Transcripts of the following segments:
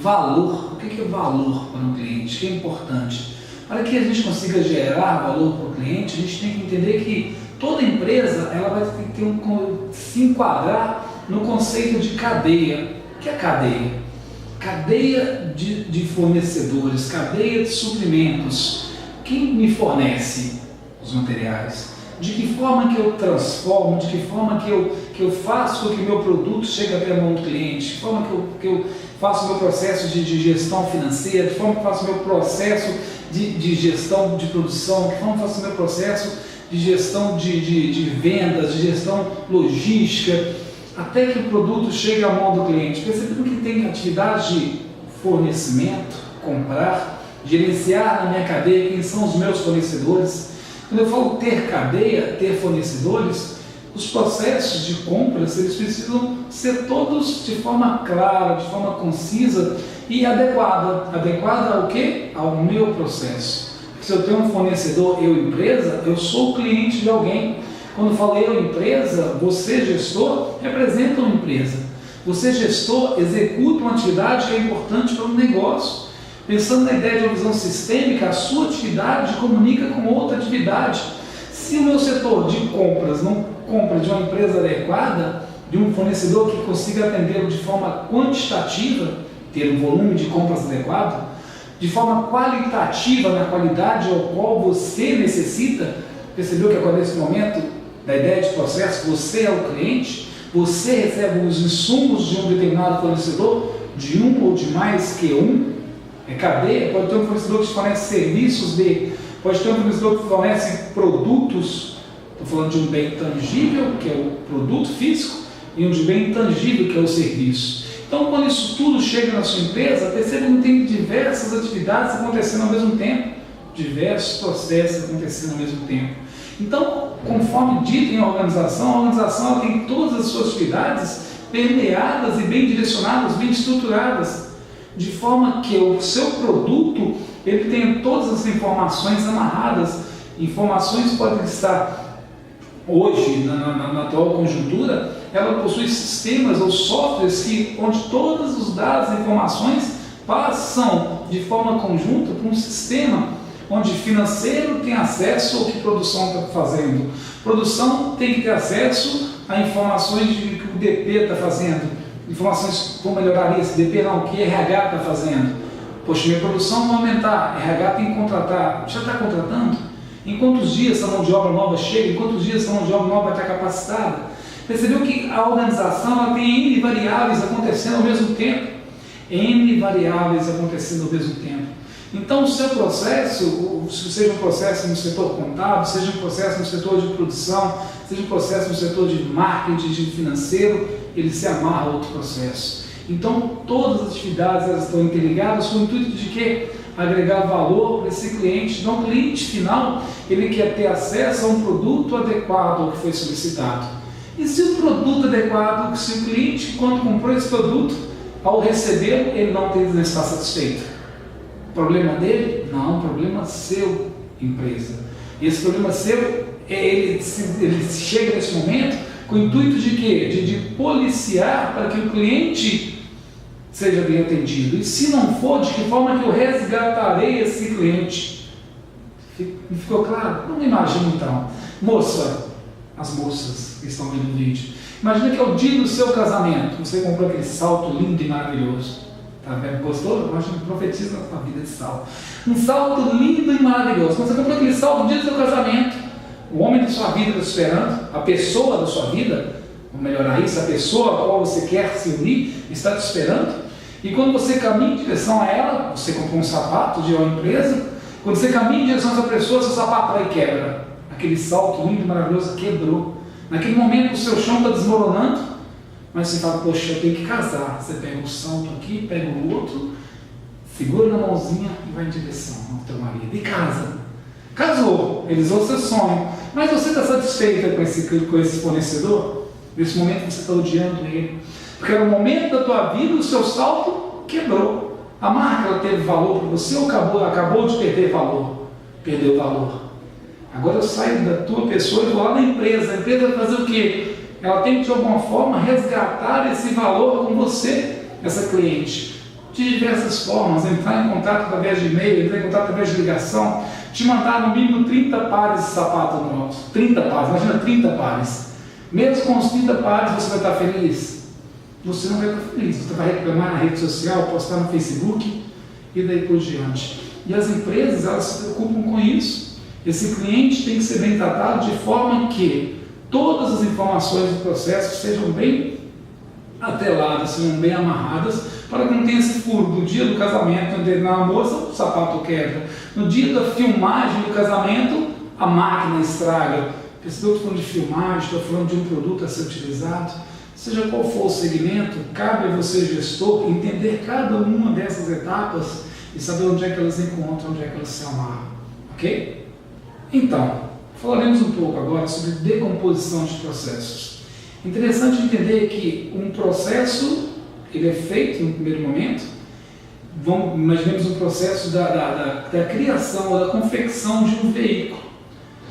valor. O que é valor para um cliente? O que é importante? Para que a gente consiga gerar valor para o cliente, a gente tem que entender que toda empresa ela vai ter se enquadrar no conceito de cadeia. O que é cadeia? Cadeia de fornecedores, cadeia de suprimentos. Quem me fornece os materiais? De que forma que eu transformo? De que forma que eu faço com que o meu produto chegue até a mão do cliente? De que forma que eu faço o meu processo de gestão financeira? De que forma que eu faço o meu processo de gestão de produção? De que forma que eu faço o meu processo de gestão de vendas, de gestão logística, até que o produto chegue à mão do cliente? Percebendo que tem atividade de fornecimento, comprar, gerenciar na minha cadeia quem são os meus fornecedores. Quando eu falo ter cadeia, ter fornecedores, os processos de compras eles precisam ser todos de forma clara, de forma concisa e adequada. Adequada ao quê? Ao meu processo. Se eu tenho um fornecedor, eu empresa, eu sou cliente de alguém. Quando eu falo eu empresa, você gestor representa uma empresa. Você gestor executa uma atividade que é importante para um negócio. Pensando na ideia de uma visão sistêmica, a sua atividade comunica com outra atividade. Se o meu setor de compras não compra de uma empresa adequada, de um fornecedor que consiga atendê-lo de forma quantitativa, ter um volume de compras adequado, de forma qualitativa, na qualidade ao qual você necessita, percebeu que agora nesse momento da ideia de processo, você é o cliente, você recebe os insumos de um determinado fornecedor, de um ou de mais que um, é cadeia, pode ter um fornecedor que fornece serviços pode ter um fornecedor que fornece produtos, estou falando de um bem tangível, que é o produto físico, e um de bem intangível, que é o serviço. Então, quando isso tudo chega na sua empresa, perceba que tem diversas atividades acontecendo ao mesmo tempo, diversos processos acontecendo ao mesmo tempo. Então, conforme dito em organização, a organização ela tem todas as suas atividades permeadas e bem direcionadas, bem estruturadas, de forma que o seu produto ele tenha todas as informações amarradas. Informações podem estar hoje, na atual conjuntura, ela possui sistemas ou softwares onde todos os dados e informações passam de forma conjunta para um sistema onde financeiro tem acesso ao que produção está fazendo. Produção tem que ter acesso a informações de que o DP está fazendo, informações como melhorar isso, DP não, o que RH está fazendo. Poxa, minha produção vai aumentar, RH tem que contratar, já está contratando? Em quantos dias essa mão de obra nova chega? Em quantos dias essa mão de obra nova vai estar capacitada? Percebeu que a organização ela tem N variáveis acontecendo ao mesmo tempo? N variáveis acontecendo ao mesmo tempo. Então, o seu processo, seja um processo no setor contábil, seja um processo no setor de produção, seja um processo no setor de marketing, de financeiro, ele se amarra a outro processo. Então, todas as atividades elas estão interligadas com o intuito de quê? Agregar valor para esse cliente. Então, o cliente final, ele quer ter acesso a um produto adequado ao que foi solicitado. E se o produto adequado, se o cliente, quando comprou esse produto, ao receber, ele não está satisfeito? Problema dele? Não, problema seu, empresa. E esse problema seu, ele chega nesse momento com o intuito de quê? De policiar para que o cliente seja bem atendido. E se não for, de que forma que eu resgatarei esse cliente? Ficou claro? Não me imagino então. Moça, as moças que estão vendo o vídeo, imagina que é o dia do seu casamento, você comprou aquele salto lindo e maravilhoso. Tá vendo? Gostou? Eu acho que profetiza na sua vida de salto. Um salto lindo e maravilhoso. Quando você comprou aquele salto no dia do seu casamento, o homem da sua vida está esperando, a pessoa da sua vida, vamos melhorar isso, a pessoa a qual você quer se unir, está te esperando. E quando você caminha em direção a ela, você comprou um sapato de uma empresa, quando você caminha em direção a essa pessoa, seu sapato vai e quebra. Aquele salto lindo e maravilhoso quebrou. Naquele momento o seu chão está desmoronando, mas você fala, poxa, eu tenho que casar. Você pega um salto aqui, pega o outro, segura na mãozinha e vai em direção ao teu marido. E casa. Casou, realizou seu sonho. Mas você está satisfeita com esse fornecedor? Nesse momento você está odiando ele. Porque no momento da tua vida o seu salto quebrou. A marca ela teve valor para você ou acabou de perder valor? Perdeu valor. Agora eu saio da tua pessoa e vou lá na empresa. A empresa vai fazer o quê? Ela tem que de alguma forma resgatar esse valor com você, essa cliente. de diversas formas, entrar em contato através de e-mail, entrar em contato através de ligação, te mandar no mínimo 30 pares de sapatos novos. 30 pares, imagina 30 pares. Mesmo com os 30 pares você vai estar feliz? Você não vai estar feliz, você vai reclamar na rede social, postar no Facebook e daí por diante. E as empresas, elas se preocupam com isso. Esse cliente tem que ser bem tratado de forma que todas as informações do processo sejam bem ateladas, sejam bem amarradas, para que não tenha esse furo do dia do casamento, onde na moça o sapato quebra, no dia da filmagem do casamento a máquina estraga. Percebeu que estou falando de filmagem, estou falando de um produto a ser utilizado. Seja qual for o segmento, cabe a você, gestor, entender cada uma dessas etapas e saber onde é que elas encontram, onde é que elas se amarram. Ok? Então, falaremos um pouco agora sobre decomposição de processos. Interessante entender que um processo, ele é feito no primeiro momento, imaginemos um processo da criação ou da confecção de um veículo.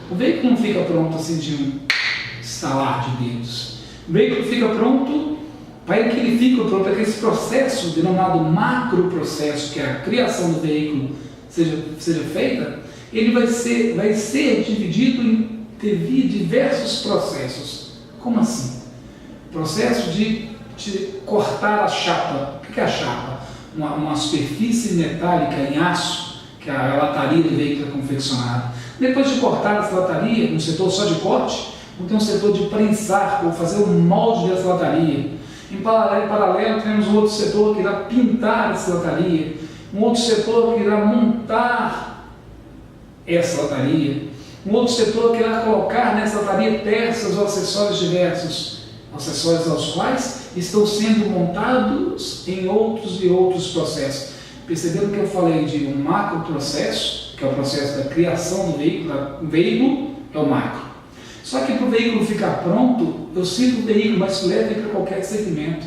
O veículo não fica pronto assim de um estalar de dedos. O veículo fica pronto, para que ele fique pronto, para que esse processo, denominado macro processo, que é a criação do veículo, seja feita, ele vai ser dividido em diversos processos. Como assim? Processo de cortar a chapa. O que é a chapa? Uma superfície metálica em aço, que a lataria do veículo é confeccionada. Depois de cortar essa lataria, um setor só de corte, tem um setor de prensar, ou fazer o molde dessa lataria. Em paralelo, temos um outro setor que irá pintar essa lataria, um outro setor que irá montar essa lataria, um outro setor que irá colocar nessa lataria peças ou acessórios diversos, acessórios aos quais estão sendo montados em outros e outros processos. Perceberam que eu falei de um macro processo, que é o processo da criação do veículo, o veículo é o macro. Só que para o veículo ficar pronto, eu cito o veículo, mas leve para qualquer segmento.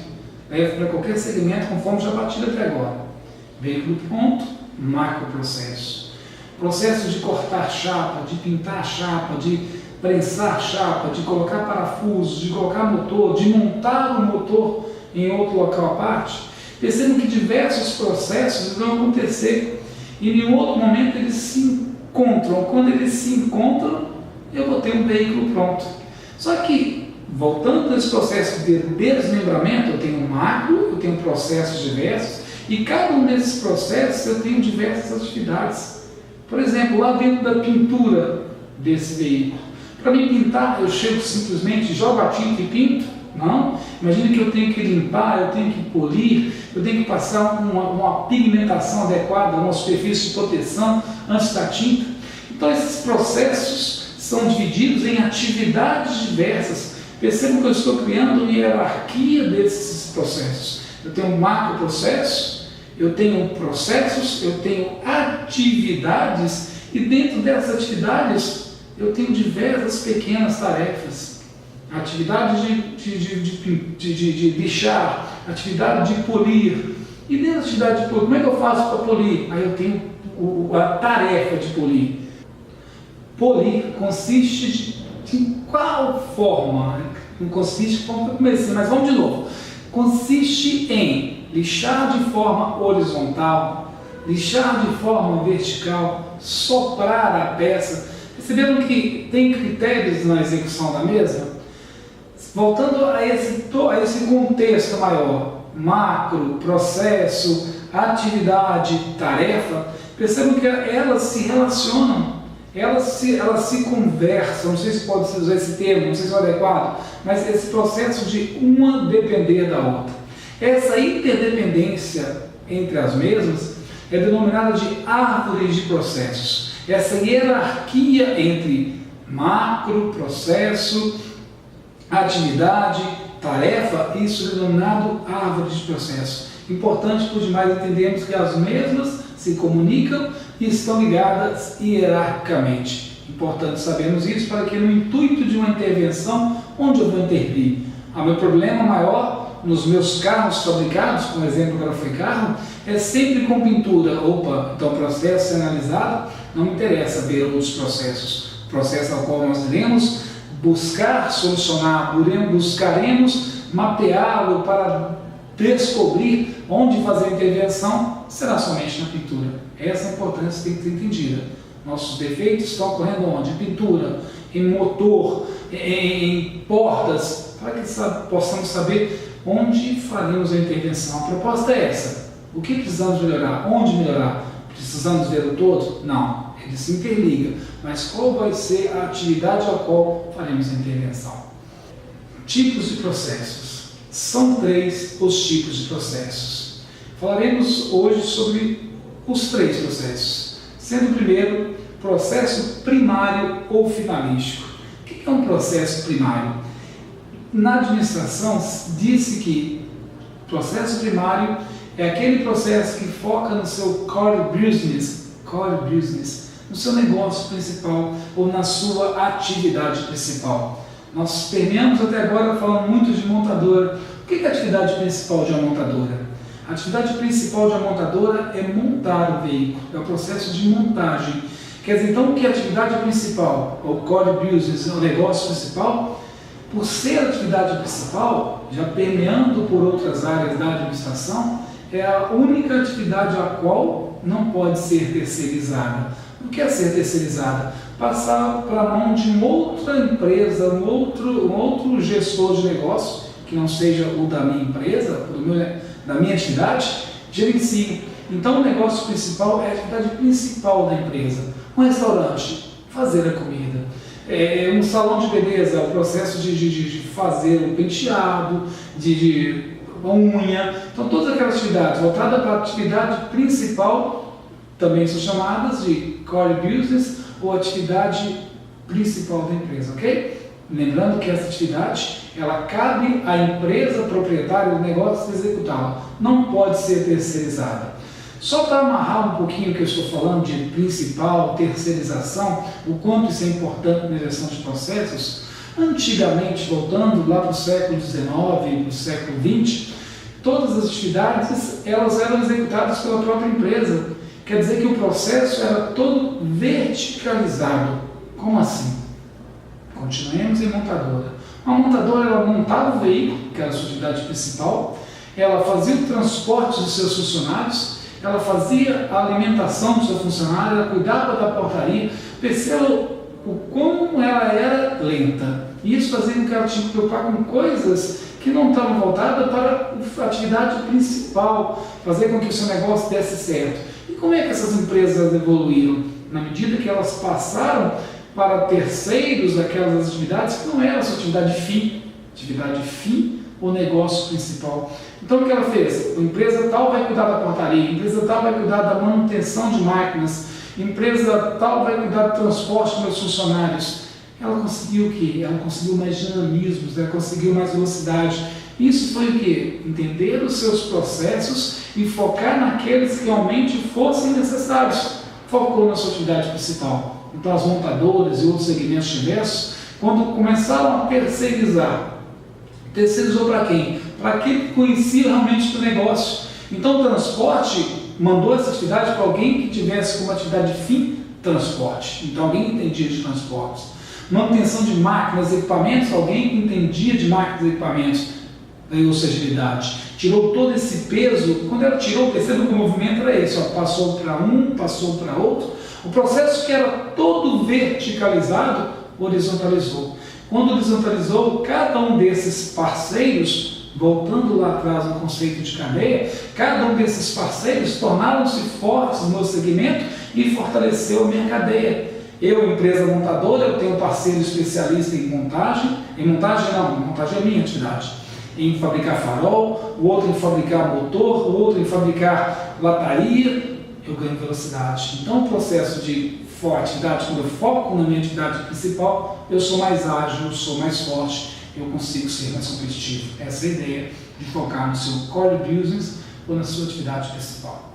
Leve para qualquer segmento, conforme já batido até agora. Veículo pronto, macro processo. Processo de cortar chapa, de pintar chapa, de prensar chapa, de colocar parafusos, de colocar motor, de montar o motor em outro local à parte. Percebam que diversos processos vão acontecer e em outro momento eles se encontram. Quando eles se encontram, eu vou ter um veículo pronto. Só que, voltando nesse processo de desmembramento, eu tenho um macro, eu tenho processos diversos, e cada um desses processos eu tenho diversas atividades. Por exemplo, lá dentro da pintura desse veículo, para me pintar, eu chego simplesmente, jogo a tinta e pinto? Não. Imagine que eu tenho que limpar, eu tenho que polir, eu tenho que passar uma pigmentação adequada, uma superfície de proteção antes da tinta. Então, esses processos são divididos em atividades diversas. Percebam que eu estou criando uma hierarquia desses processos. Eu tenho um macro processo, eu tenho processos, eu tenho atividades, e dentro dessas atividades eu tenho diversas pequenas tarefas. Atividade de lixar, atividade de polir. E dentro da atividade de polir, como é que eu faço para polir? Aí eu tenho a tarefa de polir. Polir consiste de qual forma? Não consiste como eu comecei, mas vamos de novo. Consiste em lixar de forma horizontal, lixar de forma vertical, soprar a peça. Perceberam que tem critérios na execução da mesma? Voltando a esse contexto maior, macro, processo, atividade, tarefa, percebam que elas se relacionam. Elas se conversam, não sei se pode usar esse termo, não sei se é adequado, mas esse processo de uma depender da outra. Essa interdependência entre as mesmas é denominada de árvore de processos. Essa hierarquia entre macro, processo, atividade, tarefa, isso é denominado árvore de processo. Importante por demais entendermos que as mesmas se comunicam e estão ligadas hierarquicamente. Importante sabermos isso para que no intuito de uma intervenção, onde eu vou intervir? O meu problema maior nos meus carros fabricados, como exemplo agora foi carro, é sempre com pintura. Opa, então o processo é analisado, não me interessa ver outros processos. O processo ao qual nós iremos buscar solucionar, buscaremos mapeá-lo para descobrir onde fazer a intervenção, será somente na pintura. Essa importância tem que ser entendida. Nossos defeitos estão ocorrendo onde? Em pintura, em motor, em portas, para que possamos saber onde faremos a intervenção. A proposta é essa. O que precisamos melhorar? Onde melhorar? Precisamos ver o todo? Não, ele se interliga. Mas qual vai ser a atividade a qual faremos a intervenção? Tipos de processos. São 3 os tipos de processos. Falaremos hoje sobre os 3 processos, sendo o primeiro processo primário ou finalístico. O que é um processo primário? Na administração, disse que processo primário é aquele processo que foca no seu core business, no seu negócio principal ou na sua atividade principal. Nós permeamos até agora falando muito de montadora. O que é a atividade principal de uma montadora? A atividade principal de uma montadora é montar o veículo, é o processo de montagem. Quer dizer, então, o que é a atividade principal, o core business, o negócio principal? Por ser a atividade principal, já permeando por outras áreas da administração, é a única atividade a qual não pode ser terceirizada. O que é ser terceirizada? Passar para a mão de uma outra empresa, um outro gestor de negócio, que não seja o da minha empresa, da minha atividade, gerencia. Então, o negócio principal é a atividade principal da empresa. Um restaurante, fazer a comida. Um salão de beleza, o processo de fazer o penteado, de unha. Então, todas aquelas atividades voltadas para a atividade principal também são chamadas de core business ou atividade principal da empresa, ok? Lembrando que essa atividade, ela cabe à empresa proprietária do negócio executá-la, não pode ser terceirizada. Só para amarrar um pouquinho o que eu estou falando de principal, terceirização, o quanto isso é importante na gestão de processos, antigamente, voltando lá para o século XIX e para o século XX, todas as atividades elas eram executadas pela própria empresa. Quer dizer que o processo era todo verticalizado. Como assim? Continuemos em montadora. Uma montadora, ela montava o veículo, que era a sua atividade principal, ela fazia o transporte dos seus funcionários, ela fazia a alimentação do seu funcionário, ela cuidava da portaria. Perceba o como ela era lenta. E isso fazia com que ela tinha que preocupar com coisas que não estavam voltadas para a atividade principal, fazer com que o seu negócio desse certo. E como é que essas empresas evoluíram? Na medida que elas passaram para terceiros daquelas atividades que não era a sua atividade fim ou negócio principal. Então, o que ela fez? A empresa tal vai cuidar da portaria, a empresa tal vai cuidar da manutenção de máquinas, a empresa tal vai cuidar do transporte dos meus funcionários. Ela conseguiu o quê? Ela conseguiu mais dinamismos, ela conseguiu mais velocidade. Isso foi o quê? Entender os seus processos e focar naqueles que realmente fossem necessários. Focou na sua atividade principal. Então, as montadoras e outros segmentos diversos, quando começaram a terceirizar, terceirizou para quem? Para quem conhecia realmente do negócio. Então, o transporte mandou essa atividade para alguém que tivesse como atividade fim transporte. Então, alguém entendia de transportes. Manutenção de máquinas e equipamentos, alguém que entendia de máquinas e equipamentos, ganhou-se agilidade. Tirou todo esse peso. Quando ela tirou, perceba que o movimento era esse, passou para um, passou para outro. O processo que era todo verticalizado, horizontalizou. Quando horizontalizou, cada um desses parceiros, voltando lá atrás no conceito de cadeia, cada um desses parceiros tornaram-se fortes no meu segmento e fortaleceu a minha cadeia. Eu, empresa montadora, eu tenho um parceiro especialista em montagem montagem é a minha atividade, em fabricar farol, o outro em fabricar motor, o outro em fabricar lataria, eu ganho velocidade. Então, o processo de atividade, quando eu foco na minha atividade principal, eu sou mais ágil, eu sou mais forte, eu consigo ser mais competitivo. Essa é a ideia de focar no seu core business ou na sua atividade principal.